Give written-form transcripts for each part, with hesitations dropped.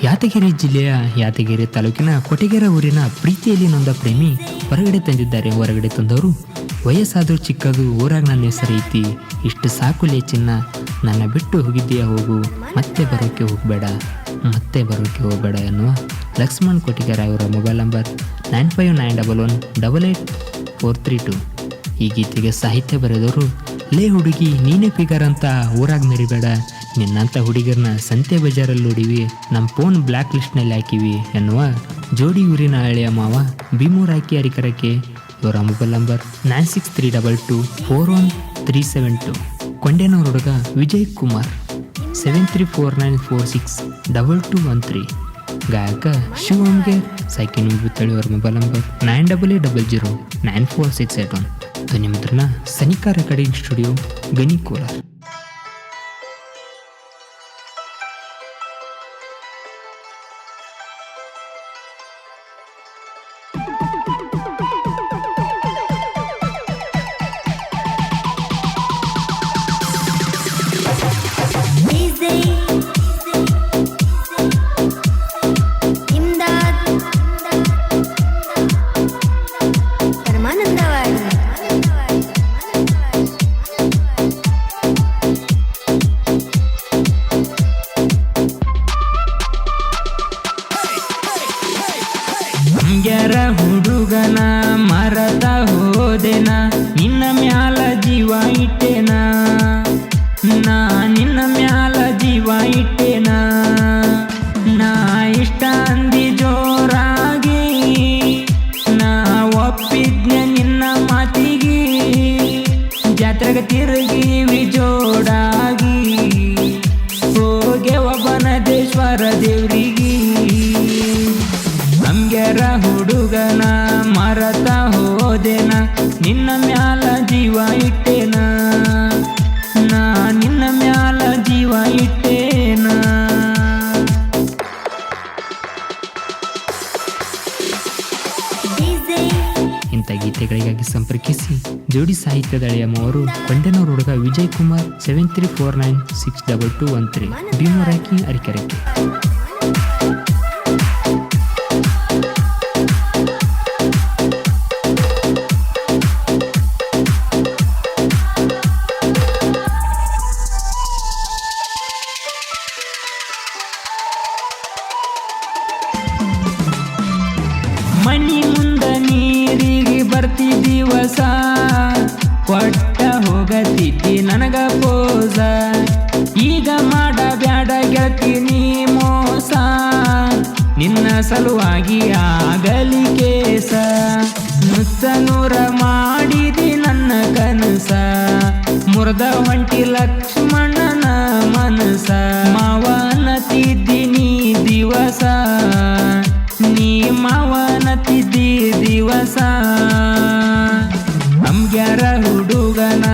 ಯಾದಗಿರಿ ಜಿಲ್ಲೆಯ ಯಾದಗಿರಿ ತಾಲೂಕಿನ ಕೊಟಗೆರೆ ಊರಿನ ಪ್ರೀತಿಯಲ್ಲಿ ನೊಂದ ಪ್ರೇಮಿ ಹೊರಗಡೆ ತಂದಿದ್ದಾರೆ. ಹೊರಗಡೆ ತಂದವರು ವಯಸ್ಸಾದರೂ ಚಿಕ್ಕದು ಊರಾಗ ನನ್ನ ಹೆಸರು ಐತಿ, ಇಷ್ಟು ಸಾಕುಲೇ ಚಿನ್ನ, ನನ್ನ ಬಿಟ್ಟು ಹೋಗಿದ್ದೀಯ ಹೋಗು, ಮತ್ತೆ ಬರೋಕ್ಕೆ ಹೋಗಬೇಡ ಎನ್ನುವ ಲಕ್ಷ್ಮಣ್ ಕೊಟಗೆರೆ ಅವರ ಮೊಬೈಲ್ ನಂಬರ್ 9591188432. ಈ ಗೀತೆಗೆ ಸಾಹಿತ್ಯ ಬರೆದವರು ಲೇ ಹುಡುಗಿ ನೀನೇ ಫಿಗರ್ ಅಂತ ಊರಾಗ ಮೆರಿಬೇಡ, ನಿನ್ನಂಥ ಹುಡುಗರನ್ನ ಸಂತೆ ಬಜಾರಲ್ಲಿ ನೋಡಿವಿ, ನಮ್ಮ ಫೋನ್ ಬ್ಲ್ಯಾಕ್ ಲಿಸ್ಟ್ನಲ್ಲಿ ಹಾಕಿವಿ ಎನ್ನುವ ಜೋಡಿ ಊರಿನ ಹಳೆಯ ಮಾವ ಭೀಮೂರ್ ಹಾಕಿ ಅರಿಕರಕ್ಕೆ. ಇವರ ಮೊಬೈಲ್ ನಂಬರ್ 9632241372. ಕೊಂಡೇನೂರು ಹುಡುಗ ವಿಜಯ್ ಕುಮಾರ್ 7349462213. ಗಾಯಕ ಶಿವಂಗೆ ಸೈಕಿನ್ ವಿಭೂತಳಿ ಅವರ ಮೊಬೈಲ್ ನಂಬರ್ 9800094681. ಧ್ವನಿ ಮುದ್ರಣ ಸನಿಕಾ ರೆಕಾರ್ಡಿಂಗ್ ಸ್ಟುಡಿಯೋ, ಗಣಿ, ಕೋಲಾರ. ಹುಡುಗನ ಮರತ ಹೋದೆನ, ನಿನ್ನ ಮ್ಯಾಲ ಜೀವ ಇಟ್ಟೆನ, ನಾ ನಿನ್ನ ಮ್ಯಾಲ ಜೀವ ಇಟ್ಟೆನ, ನಾ ಇಷ್ಟ ಅಂದಿ ಜೋರಾಗಿ, ನಾ ಒಪ್ಪಿದ್ನೆ ನಿನ್ನ ಮಾತಿಗೆ, ಜಾತ್ರೆಗೆ ತಿರುಗಿವಿ ಜೋಡಾಗಿ, ಹೋಗೆವ ಬನದೇಶ್ವರ ದೇವ್ರಿಗೆ. ಅಂಗ್ಯಾರ ಹುಡುಗನ ಮರತ ಹೋದೆನ, ನಿನ್ನ ಮ್ಯಾಲ ಜೀವ ಇಟ್ಟೆನ, ನಾ ನಿನ್ನ ಮ್ಯಾಲ ಜೀವ ಇಟ್ಟೆನ. ಇಂಥ ಗೀತೆಗಳಿಗಾಗಿ ಸಂಪರ್ಕಿಸಿ ಜೋಡಿ ಸಾಹಿತ್ಯದ ಹಳೆಯಮ್ಮವರು ಕೊಂಡೇನೂರು ಹುಡುಗ ವಿಜಯ್ ಕುಮಾರ್ 7349462213. ಭೀಮೂರ್ ಹಾಕಿ ಅರಿಕೆರೆಕ್ಕೆ. ಮನಿ ಮುಂದ ನೀರಿಗೆ ಬರ್ತಿದ್ದೀವಸ, ಕೊಟ್ಟ ಹೋಗತಿದ್ದಿ ನನಗ ಪೋಸ, ಈಗ ಮಾಡಬ್ಯಾಡ ಗೆಳತಿ ನೀ ಮೋಸ, ನಿನ್ನ ಸಲುವಾಗಿ ಆಗಲಿ ಕೇಸ, ನುಚ್ಚನೂರ ಮಾಡಿದಿ ನನ್ನ ಕನಸ, ಮುರ್ದ ಹೊಂಟಿ ಲಕ್ಷ್ಮಣನ ಮನಸ, ಮಾವನತಿದ್ದಿ ನೀ ದಿವಸ, ನೀ ಮಾವನತಿದ್ದಿ ದಿವಸ. ಅಂಗ್ಯಾರ ಹುಡುಗನ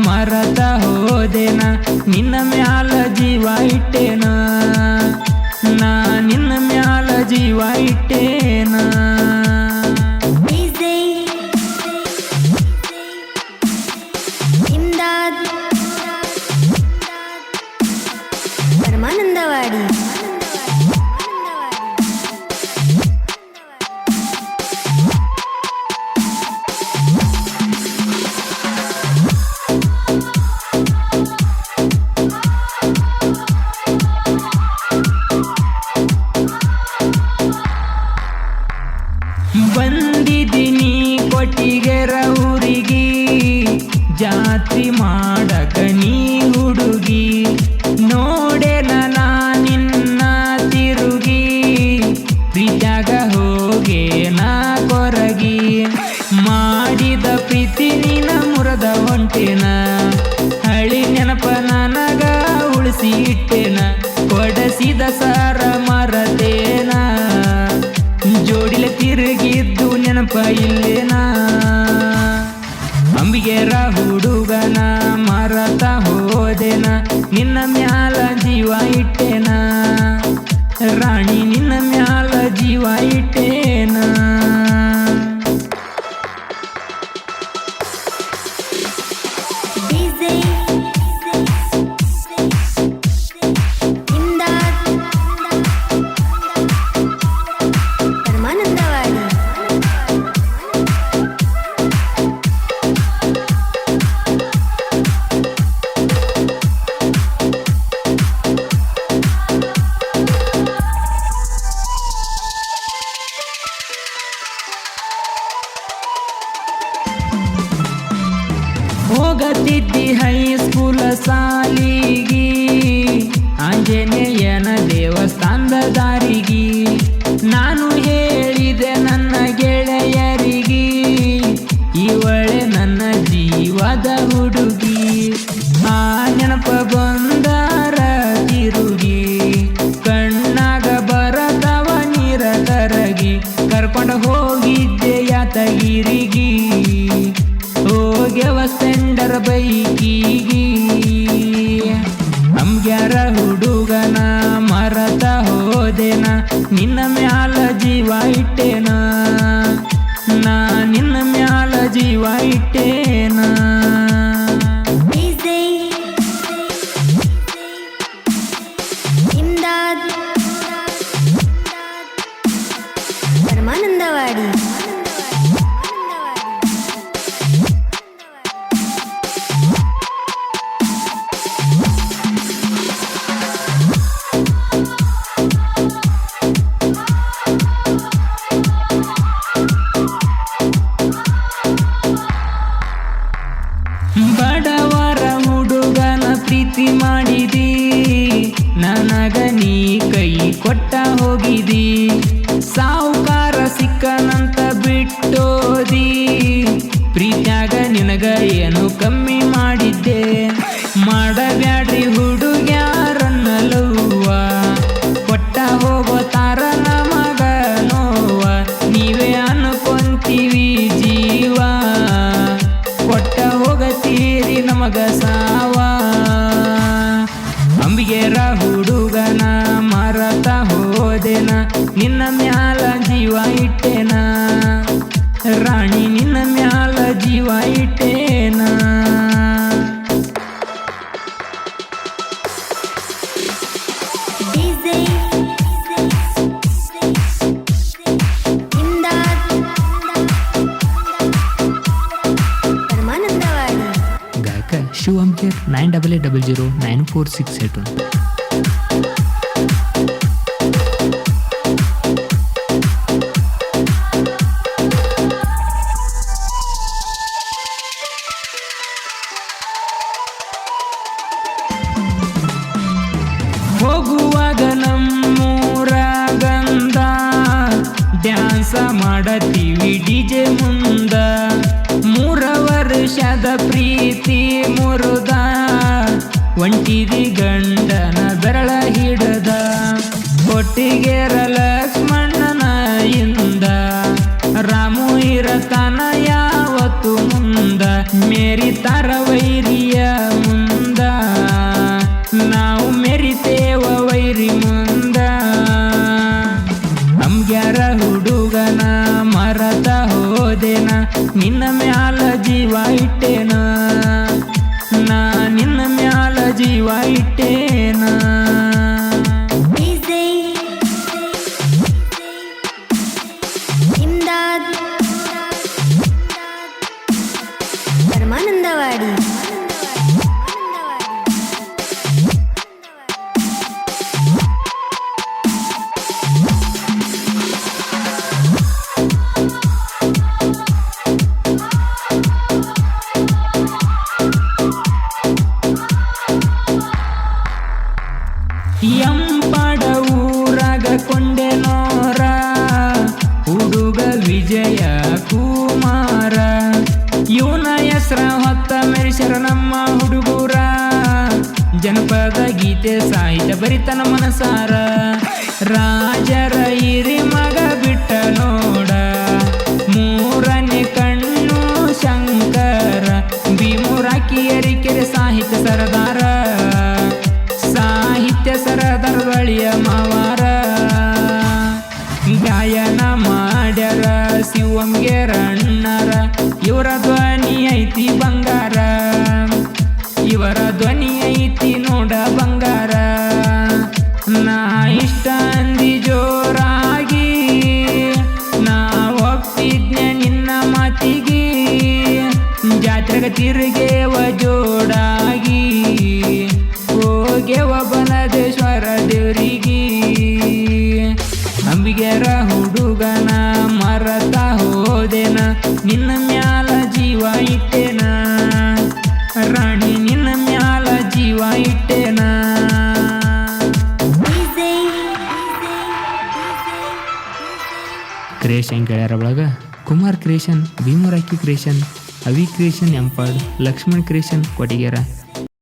ಮರತ ಹೋದೆನ, ನಿನ್ನ ಮ್ಯಾಲ ಜೀವ ಇಟ್ಟೆನ, ನಾ ನಿನ್ನ ಮ್ಯಾಲ ಜೀವ ಇಟ್ಟೆನ. ಪರಮಾನಂದವಾಡಿ ಬಂದಿದ್ದೀನಿ ಕೊಟ್ಟಿಗೆರ ಊರಿಗೆ, ಜಾತ್ರಿ ಮಾಡಕ ನೀ ಹುಡುಗಿ, ನೋಡೆನ ನಾ ನಿನ್ನ ತಿರುಗಿ, ಪ್ರೀತ್ಯಾಗ ಹೋಗೆ ನಾ ಕೊರಗಿ, ಮಾಡಿದ ಪ್ರೀತಿ ನೀನ ಮುರದ ಹೊಂಟೆನ, ಹಳಿ ನೆನಪ ನನಗ ಉಳಿಸಿ ಇಟ್ಟೆನ, ಕೊಡಸಿದ ಸಾರ ಮರತೇನ, ಜೋಡಿಲೆ ತಿರುಗಿದ್ದು ನೆನಪ ಇಲ್ಲೇನಾ. ಅಂಬಿಗೆರ ಹುಡುಗನ ಮರತ ಹೋದೆನ, ನಿನ್ನ ಮ್ಯಾಲ ಜೀವ ಇಟ್ಟೆನ, ರಾಣಿ ನಿನ್ನ ಮ್ಯಾಲ ಜೀವ ಇಟ್ಟೆನ. ದಾರಿಗಿ ನಾನು ಹೇಳಿದೆ ನನ್ನ ಗೆಳೆಯರಿಗಿ ಇವಳೆ ನನ್ನ ಜೀವದ ಹುಡುಗಿ ಆ ನೆನಪ ಬಂದಾರ ತಿರುಗಿ ಕಣ್ಣಾಗ ಬರದವ ನೀರ ಕರಗಿ ಕರ್ಕೊಂಡ ಹೋಗಿದ್ದೆ ಯಾತಗಿರಿಗಿ ಹೋಗ್ಯವ ಸ್ಪೆಂಡರ್ ಬೈಕಿಗಿ ನಮ್ಗ್ಯಾರ ಹುಡುಗನ ಮರತ ಹೋದೆನ ನಿನ್ನ ಮ್ಯಾಲ ಜೀವ ಇಟ್ಟೇನ ನಾ ನಿನ್ನ ಮ್ಯಾಲ ಜೀವ ಇಟ್ಟೇನ ಪರಮಾನಂದವಾಡಿ ಬಡವರ ಹುಡುಗನ ಪ್ರೀತಿ ಮಾಡಿದಿ ನನಗ ನೀ ಕೈ ಕೊಟ್ಟ ಹೋಗಿದಿ ಸಾವುಕಾರ ಸಿಕ್ಕನಂತ ಬಿಟ್ಟೋದಿ ಪ್ರೀತ್ಯಾಗ ನಿನಗ ಏನು ಕಮ್ಮಿ ಮಾಡಿದ್ದೆ ಮಾಡಬ್ಯಾಡ್ರಿ ಹುಡುಗ್ಯಾರನ್ನಲವ್ವ ಕೊಟ್ಟ ಹೋಗೋತಾರ ನಮಗ ನೋವ ನೀವೇ ಅನ್ಕೊಂತೀವಿ ಜೀವ ಕೊಟ್ಟ ಹೋಗತೀರಿ ನಮಗ ಸಾವ ಅಂಬಿಗೆರ ಹುಡುಗನ ಮರತ ಹೋದೆನ ನಿನ್ನ ಮ್ಯಾಲ ಜೀವ ಇಟ್ಟೇನ ರಾಣಿ ನಿನ್ನ ಮ್ಯಾಲ ಜೀವ ಇಟ್ಟೇನ ಪರಮಾನಂದವಾಡಿ ಗಾಯಕ ಶಿವ ಅಂಬೇರ್ 9800094681. ಹೋಗುವಾಗ ನಮ್ಮೂರ ಗಂಧ ಡ್ಯಾನ್ಸ ಮಾಡತೀವಿ ಡಿಜೆ ಮುಂದ 3 ವರ್ಷದ ಪ್ರೀತಿ ಮುರುದ ಒಂಟಿದಿ ಗಂಡನ ಬೆರಳ ಹಿಡದ ಒಟ್ಟಿಗೆರ ಲಕ್ಷ್ಮಣ್ಣನ ಇಂದ ರಾಮು ಇರತನ ಯಾವತ್ತು ಮುಂದ ಮೇರಿ ತರ ವೈರಿಯ ಮುಂದ ನಾವು ಮೆರಿತೇವ ವೈರಿ ಮುಂದ ನಮ್ಗ್ಯಾರ ಹುಡುಗನ ಮರತ ಹೋದೆನ ನಿನ್ನ ಮ್ಯಾಲ ಜೀವ ಇಟ್ಟೇನ ನಾ ನಿನ್ನ ಮ್ಯಾಲ ಜೀವ ಇಟ್ಟೇನ ಪರಮಾನಂದವಾಡಿ ಎಂಪಡ ಊರಾಗ ಕೊಂಡೆನೋರ ಹುಡುಗ ವಿಜಯ ಕುಮಾರ ಇವನ ಹೆಸ್ರ ಹೊತ್ತ ಮೆರಿಸರ ನಮ್ಮ ಹುಡುಗೂರ ಜನಪದ ಗೀತೆ ಸಾಹಿತ್ಯ ಬರಿತನ ಮನಸಾರ ರಾಜರ ಹಿರಿ ಮಗ ಬಿಟ್ಟ ನೋಡ 3ನೇ ಕಣ್ಣು ಶಂಕರ ಭೀಮುರಾಕಿ ಎರಿಕೆರೆ ಸಾಹಿತ್ಯ ಸರದಾರ ಸಾಹಿತ್ಯ ಸರದಾರ ಬಳಿಯ ಮಾವಾರ ಗಾಯನ ಮಾಡ್ಯಾರ ಶಿವಂಗೆರ ಅಣ್ಣರ ಇವರ ಧ್ವನಿ ಐತಿ ಬಂಗಾರ ಇವರ ಧ್ವನಿ ಐತಿ ನೋಡ ಬಂಗಾರ ನಾ ಇಷ್ಟ ಅಂದಿ ಜೋರಾಗಿ ನಾ ಒಪ್ಪಿದ್ನೆ ನಿನ್ನ ಮಾತಿಗೆ ಜಾತ್ರೆಗ ತಿರುಗೇವ ಜೋಡಾಗಿ ಹೋಗೆವ ಬನದೇಶ್ವರ ದೇವ್ರಿಗೆ ಅಂಬಿಗೆರ ಹುಡುಗನ ಮರತ ಹೋದೆನ ನಿನ್ನ ಮ್ಯಾಲ ಜೀವ ಇಟ್ಟೇನ ರಾಣಿ ನಿನ್ನ ಮ್ಯಾಲ ಜೀವ ಇಟ್ಟೇನ ಕ್ರಿಯೇಷನ್ ಗೆಳೆಯರ ಒಳಗೆ ಕುಮಾರ್ ಕ್ರಿಯೇಷನ್, ಭೀಮರಾಕಿ ಕ್ರಿಯೇಷನ್, ಅವಿ ಕ್ರಿಯೇಷನ್ ಎಂಪಾಡ್, ಲಕ್ಷ್ಮಣ್ ಕ್ರಿಯೇಷನ್ ಕೊಟ್ಟಿಗೆರ,